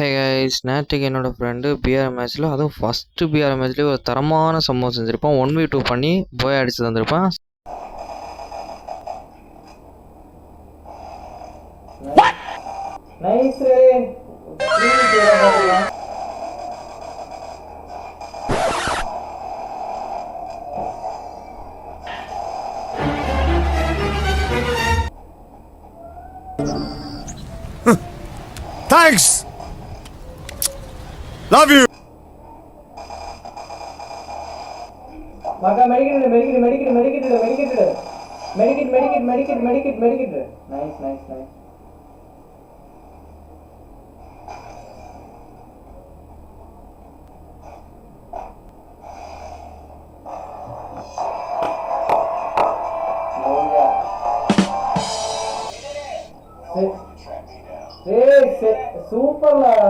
Hey guys, நேற்றுக்கு என்னோட friend PR மேட்ச்சில் அதுவும் ஃபஸ்ட்டு பிஆர் மேட்ச்லேயே ஒரு தரமான சம்பவம் செஞ்சுருப்பான். 1v2 பண்ணி போய் அடிச்சு தந்திருப்பான். Thanks. Love you. Maka medicate. Nice. Super lah.